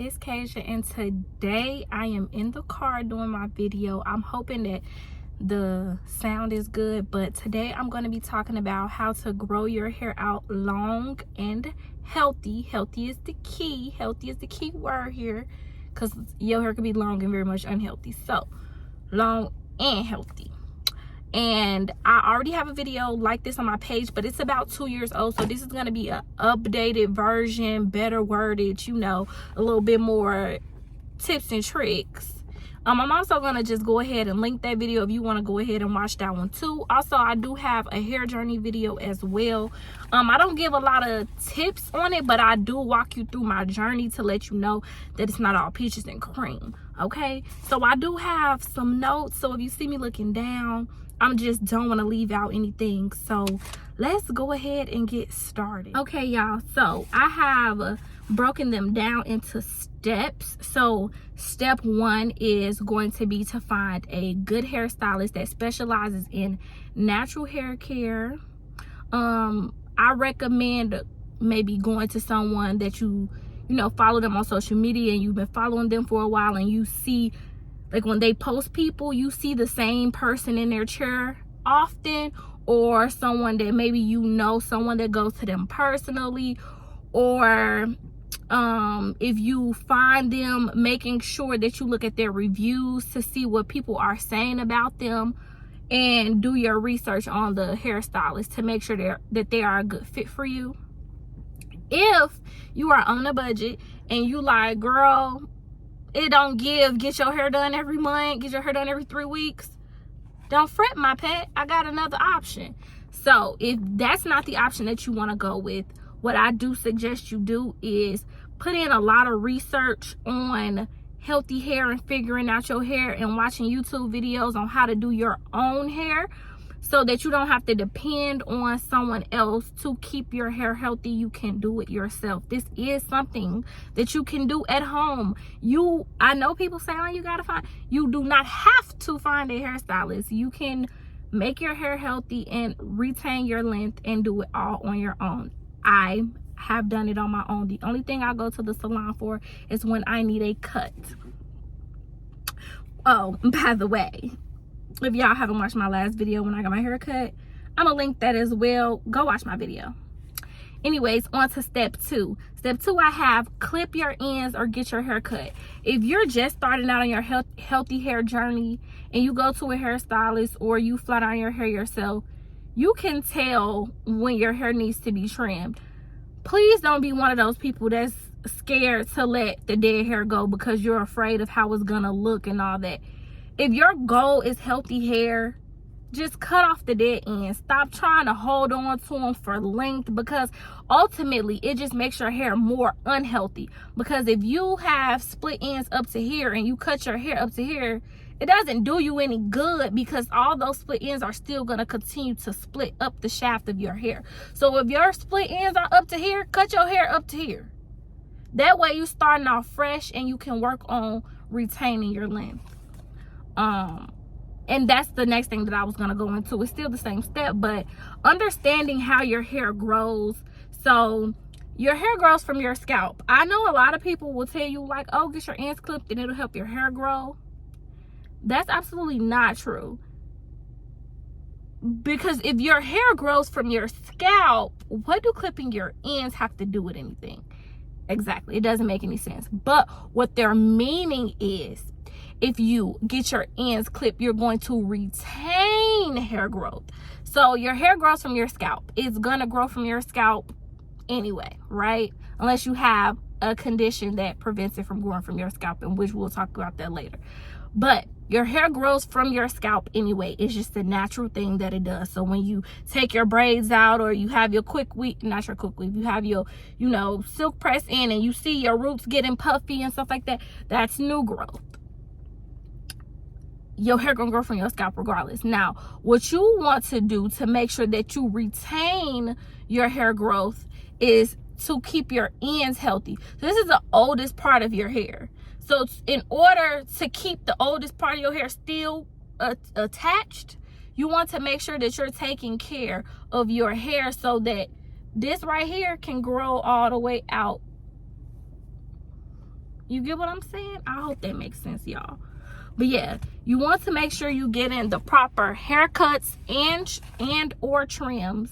Miss Kasia, and today I am in the car doing my video. I'm hoping that the sound is good, but today I'm going to be talking about how to grow your hair out long and healthy. Healthy is the key. Healthy is the key word here, because your hair can be long and very much unhealthy. So long and healthy. And I already have a video like this on my page, but it's about 2 years old, so this is going to be an updated version, better worded, you know, a little bit more tips and tricks. I'm also going to just go ahead and link that video if you want to go ahead and watch that one too. Also, I do have a hair journey video as well. I don't give a lot of tips on it, but I do walk you through my journey to let you know that it's not all peaches and cream. Okay, so I do have some notes, so if you see me looking down, I just don't want to leave out anything. So let's go ahead and get started. Okay, y'all, so I have broken them down into steps. So step 1 is going to be to find a good hairstylist that specializes in natural hair care. I recommend maybe going to someone that you know, follow them on social media and you've been following them for a while, and you see, like, when they post people, you see the same person in their chair often, or someone that maybe you know, someone that goes to them personally, or if you find them, making sure that you look at their reviews to see what people are saying about them, and do your research on the hairstylist to make sure that they are a good fit for you. If you are on a budget and you like, girl, it don't get your hair done every month, get your hair done every 3 weeks, don't fret, my pet, I got another option. So if that's not the option that you want to go with, what I do suggest you do is put in a lot of research on healthy hair and figuring out your hair, and watching YouTube videos on how to do your own hair, so that you don't have to depend on someone else to keep your hair healthy. You can do it yourself. This is something that you can do at home. I know people say, oh, you do not have to find a hairstylist. You can make your hair healthy and retain your length and do it all on your own. I have done it on my own. The only thing I go to the salon for is when I need a cut. Oh, by the way, if y'all haven't watched my last video when I got my hair cut, I'm gonna link that as well. Go watch my video. Anyways, on to step 2. Step 2, I have clip your ends or get your hair cut. If you're just starting out on your healthy hair journey and you go to a hairstylist, or you flat iron your hair yourself, you can tell when your hair needs to be trimmed. Please don't be one of those people that's scared to let the dead hair go because you're afraid of how it's gonna look and all that. If your goal is healthy hair, just cut off the dead ends. Stop trying to hold on to them for length, because ultimately it just makes your hair more unhealthy. Because if you have split ends up to here and you cut your hair up to here, it doesn't do you any good, because all those split ends are still going to continue to split up the shaft of your hair. So if your split ends are up to here, cut your hair up to here. That way you're starting off fresh and you can work on retaining your length. And that's the next thing that I was going to go into. It's still the same step, but understanding how your hair grows. So your hair grows from your scalp. I know a lot of people will tell you, like, oh, get your ends clipped and it'll help your hair grow. That's absolutely not true. Because if your hair grows from your scalp, what do clipping your ends have to do with anything? Exactly. It doesn't make any sense. But what they're meaning is, if you get your ends clipped, you're going to retain hair growth. So your hair grows from your scalp. It's going to grow from your scalp anyway, right? Unless you have a condition that prevents it from growing from your scalp, and which we'll talk about that later. But your hair grows from your scalp anyway. It's just a natural thing that it does. So when you take your braids out, or you have your quick weave, not your quick weave, you have your, you know, silk press in, and you see your roots getting puffy and stuff like that, that's new growth. Your hair gonna grow from your scalp regardless. Now, what you want to do to make sure that you retain your hair growth is to keep your ends healthy. So this is the oldest part of your hair. So in order to keep the oldest part of your hair still attached, you want to make sure that you're taking care of your hair, so that this right here can grow all the way out You get what I'm saying? I hope that makes sense, y'all. But yeah, you want to make sure you get in the proper haircuts and or trims,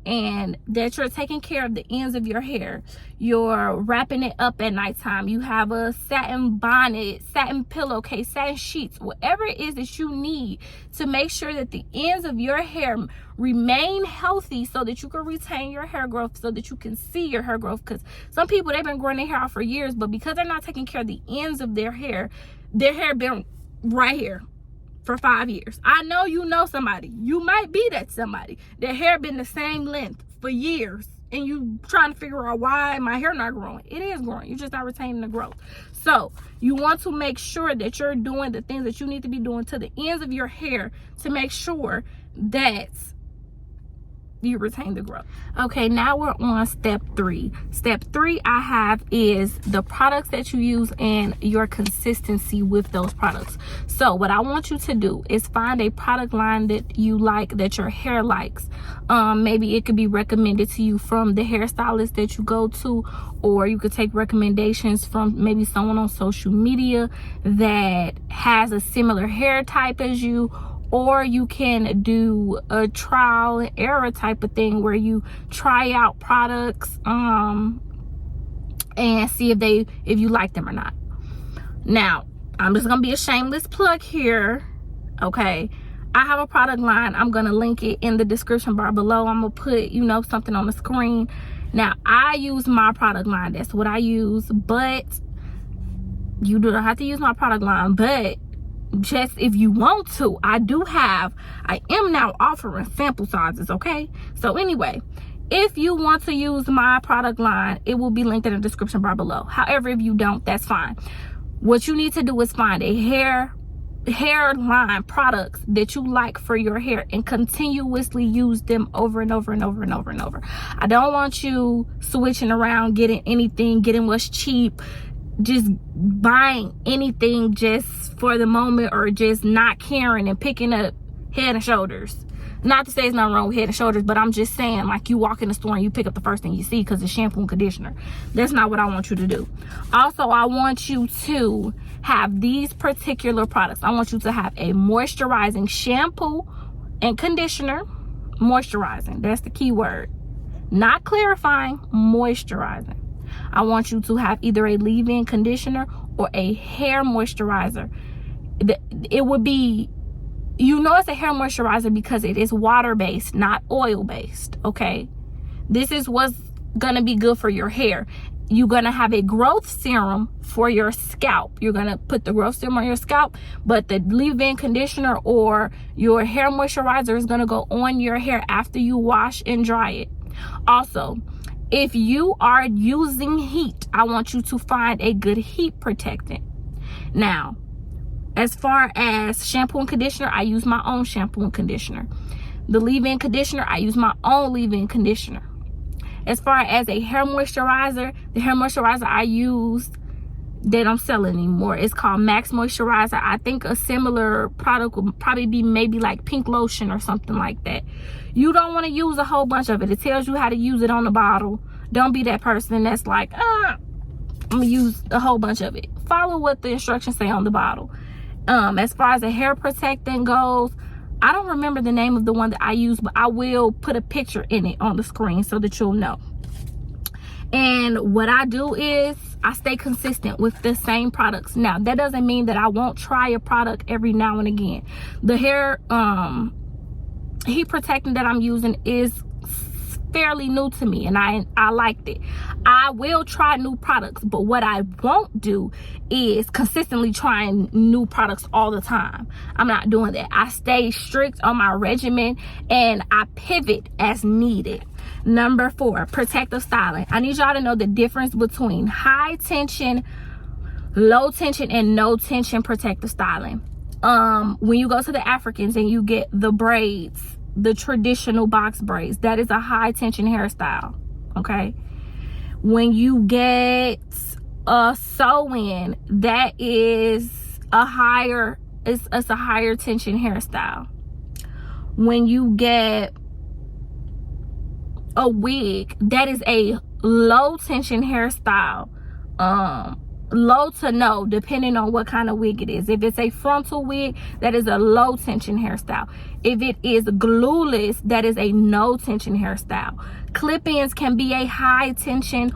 and that you're taking care of the ends of your hair. You're wrapping it up at nighttime. You have a satin bonnet, satin pillowcase, satin sheets, whatever it is that you need to make sure that the ends of your hair remain healthy, so that you can retain your hair growth, so that you can see your hair growth. Because some people, they've been growing their hair out for years, but because they're not taking care of the ends of their hair been right here for 5 years. I know you know somebody. You might be that somebody. Their hair been the same length for years, and you trying to figure out why my hair not growing. It is growing. You're just not retaining the growth. So you want to make sure that you're doing the things that you need to be doing to the ends of your hair to make sure that you retain the growth. Okay, now we're on step 3. Step 3 I have is the products that you use and your consistency with those products. So what I want you to do is find a product line that you like, that your hair likes. Maybe it could be recommended to you from the hairstylist that you go to, or you could take recommendations from maybe someone on social media that has a similar hair type as you. Or you can do a trial and error type of thing where you try out products and see if you like them or not. Now, I'm just gonna be a shameless plug here. Okay, I have a product line. I'm gonna link it in the description bar below. I'm gonna put, you know, something on the screen. Now, I use my product line. That's what I use. But you don't have to use my product line. But just if you want to, I am now offering sample sizes. Okay, so anyway, if you want to use my product line, it will be linked in the description bar below. However, if you don't, that's fine. What you need to do is find a hair line products that you like for your hair and continuously use them over and over and over and over and over. I don't want you switching around, getting what's cheap, just buying anything just for the moment, or just not caring and picking up Head and Shoulders. Not to say there's nothing wrong with Head and Shoulders, but I'm just saying, like, you walk in the store and you pick up the first thing you see because it's shampoo and conditioner. That's not what I want you to do. Also, I want you to have these particular products. I want you to have a moisturizing shampoo and conditioner. Moisturizing, that's the key word. Not clarifying, moisturizing. I want you to have either a leave-in conditioner or a hair moisturizer. It would be, you know, it's a hair moisturizer because it is water-based, not oil-based, okay? This is what's gonna be good for your hair. You're gonna have a growth serum for your scalp. You're gonna put the growth serum on your scalp, but the leave-in conditioner or your hair moisturizer is gonna go on your hair after you wash and dry it. Also, if you are using heat, I want you to find a good heat protectant. Now, as far as shampoo and conditioner, I use my own shampoo and conditioner. The leave-in conditioner, I use my own leave-in conditioner. As far as a hair moisturizer, the hair moisturizer I use, they don't sell anymore. It's called Max Moisturizer. I think a similar product would probably be maybe like Pink Lotion or something like that. You don't want to use a whole bunch of it. It tells you how to use it on the bottle. Don't be that person that's like, I'm gonna use a whole bunch of it. Follow what the instructions say on the bottle. As far as a hair protectant goes, I don't remember the name of the one that I use, but I will put a picture in it on the screen so that you'll know. And what I do is I stay consistent with the same products. Now, that doesn't mean that I won't try a product every now and again. The hair heat protectant that I'm using is fairly new to me, and I liked it. I will try new products, but what I won't do is consistently trying new products all the time. I'm not doing that. I stay strict on my regimen and I pivot as needed. Number 4, protective styling. I need y'all to know the difference between high tension, low tension, and no tension protective styling. When you go to the Africans and you get the braids, the traditional box braids, that is a high tension hairstyle. Okay, when you get a sew-in, that is a higher tension hairstyle. When you get a wig, that is a low tension hairstyle. low to no, depending on what kind of wig it is. If it's a frontal wig, that is a low tension hairstyle. If it is glueless, that is a no tension hairstyle. Clip-ins can be a high tension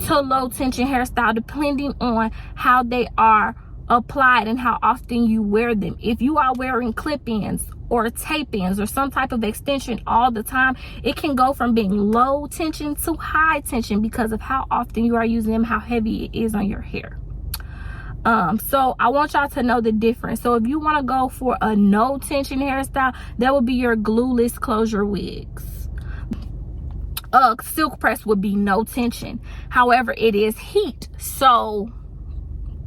to low tension hairstyle depending on how they are applied and how often you wear them. If you are wearing clip-ins or tape-ins or some type of extension all the time, it can go from being low tension to high tension because of how often you are using them, how heavy it is on your hair. So I want y'all to know the difference. So if you want to go for a no tension hairstyle, that would be your glueless closure wigs. Silk press would be no tension. However, it is heat, so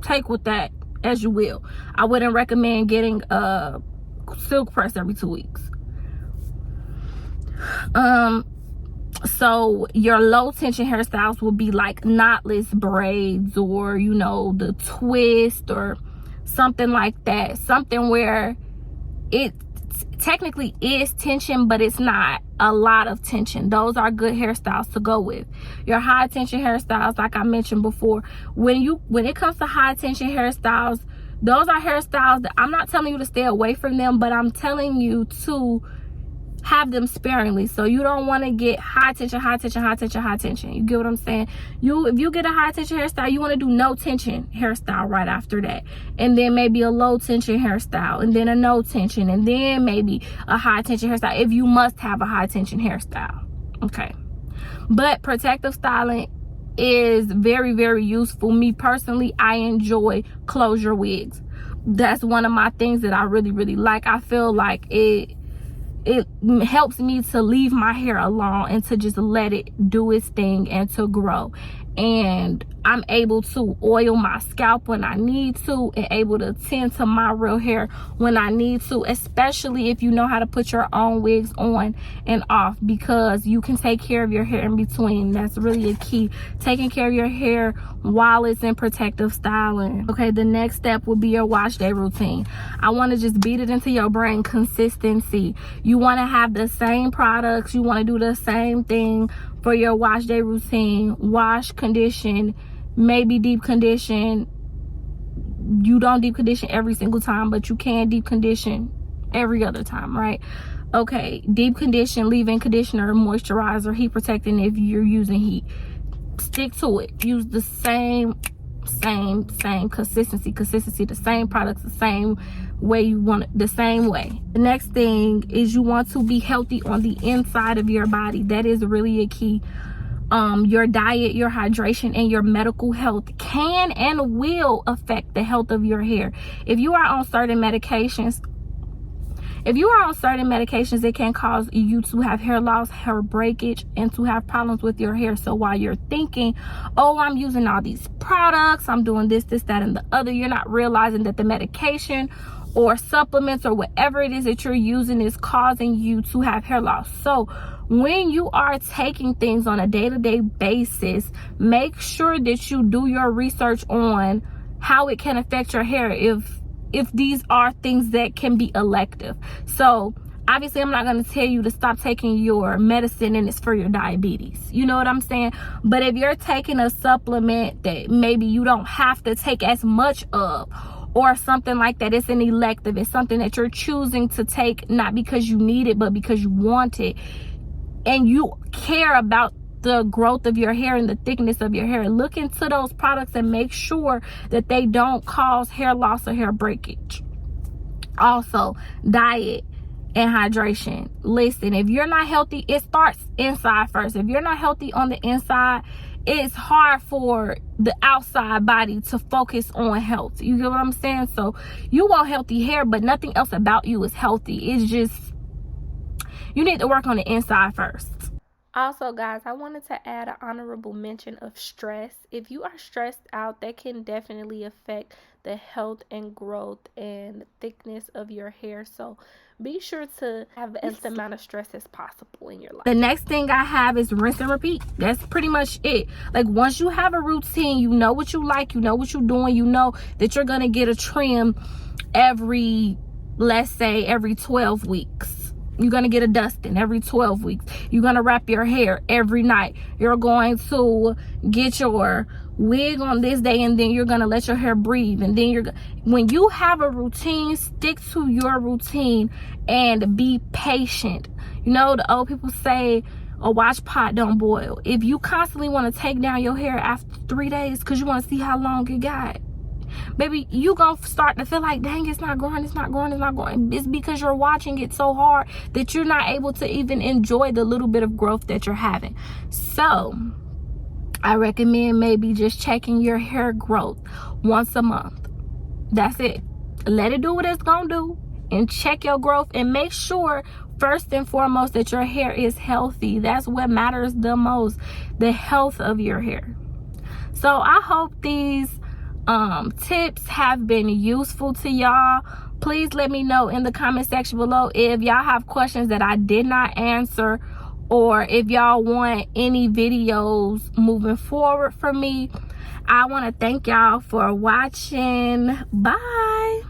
take with that as you will. I wouldn't recommend getting a silk press every 2 weeks. So your low tension hairstyles will be like knotless braids, or you know, the twist or something like that, something where it technically is tension but it's not a lot of tension. Those are good hairstyles to go with. Your high tension hairstyles, like I mentioned before, when it comes to high tension hairstyles, those are hairstyles that I'm not telling you to stay away from them, but I'm telling you to have them sparingly. So you don't want to get high tension, high tension, high tension, high tension. You get what I'm saying? If you get a high tension hairstyle, you want to do no tension hairstyle right after that, and then maybe a low tension hairstyle, and then a no tension, and then maybe a high tension hairstyle if you must have a high tension hairstyle. Okay, but protective styling is very, very useful. Me personally, I enjoy closure wigs. That's one of my things that I really, really like. I feel like it helps me to leave my hair alone and to just let it do its thing and to grow. And I'm able to oil my scalp when I need to, and able to tend to my real hair when I need to, especially if you know how to put your own wigs on and off, because you can take care of your hair in between. That's really a key, taking care of your hair while it's in protective styling. Okay, the next step would be your wash day routine. I want to just beat it into your brain: consistency. You want to have the same products, you want to do the same thing for your wash day routine. Wash, condition, maybe deep condition. You don't deep condition every single time, but you can deep condition every other time, right? Okay, deep condition, leave-in conditioner, moisturizer, heat protecting if you're using heat. Stick to it. Use the same consistency, the same products, the same way you want it, the same way. The next thing is you want to be healthy on the inside of your body. That is really a key. Your diet, your hydration, and your medical health can and will affect the health of your hair. If you are on certain medications, it can cause you to have hair loss, hair breakage, and to have problems with your hair. So while you're thinking, oh, I'm using all these products, I'm doing this, that, and the other, you're not realizing that the medication or supplements or whatever it is that you're using is causing you to have hair loss. So when you are taking things on a day-to-day basis, make sure that you do your research on how it can affect your hair if these are things that can be elective. So obviously I'm not going to tell you to stop taking your medicine and it's for your diabetes, you know what I'm saying? But if you're taking a supplement that maybe you don't have to take as much of, or something like that, it's an elective, it's something that you're choosing to take not because you need it but because you want it, and you care about the growth of your hair and the thickness of your hair, look into those products and make sure that they don't cause hair loss or hair breakage. Also, diet and hydration. Listen, if you're not healthy, it starts inside first. If you're not healthy on the inside, it's hard for the outside body to focus on health. You get what I'm saying? So you want healthy hair, but nothing else about you is healthy. It's just, you need to work on the inside first. Also, guys, I wanted to add an honorable mention of stress. If you are stressed out, that can definitely affect the health and growth and thickness of your hair. So be sure to have as amount of stress as possible in your life. The next thing I have is rinse and repeat. That's pretty much it. Like, once you have a routine, you know what you like, you know what you're doing, you know that you're going to get a trim every, let's say, every 12 weeks. You're going to get a dusting every 12 weeks. You're going to wrap your hair every night. You're going to get your wig on this day, and then you're gonna let your hair breathe, and then when you have a routine, stick to your routine and be patient. You know, the old people say a watch pot don't boil. If you constantly want to take down your hair after 3 days because you want to see how long it got, baby, you gonna start to feel like, dang, it's not growing, it's not growing, it's not growing. It's because you're watching it so hard that you're not able to even enjoy the little bit of growth that you're having. So I recommend maybe just checking your hair growth once a month. That's it. Let it do what it's gonna do and check your growth, and make sure first and foremost that your hair is healthy. That's what matters the most, the health of your hair. So I hope these tips have been useful to y'all. Please let me know in the comment section below if y'all have questions that I did not answer, or if y'all want any videos moving forward from me. I want to thank y'all for watching. Bye.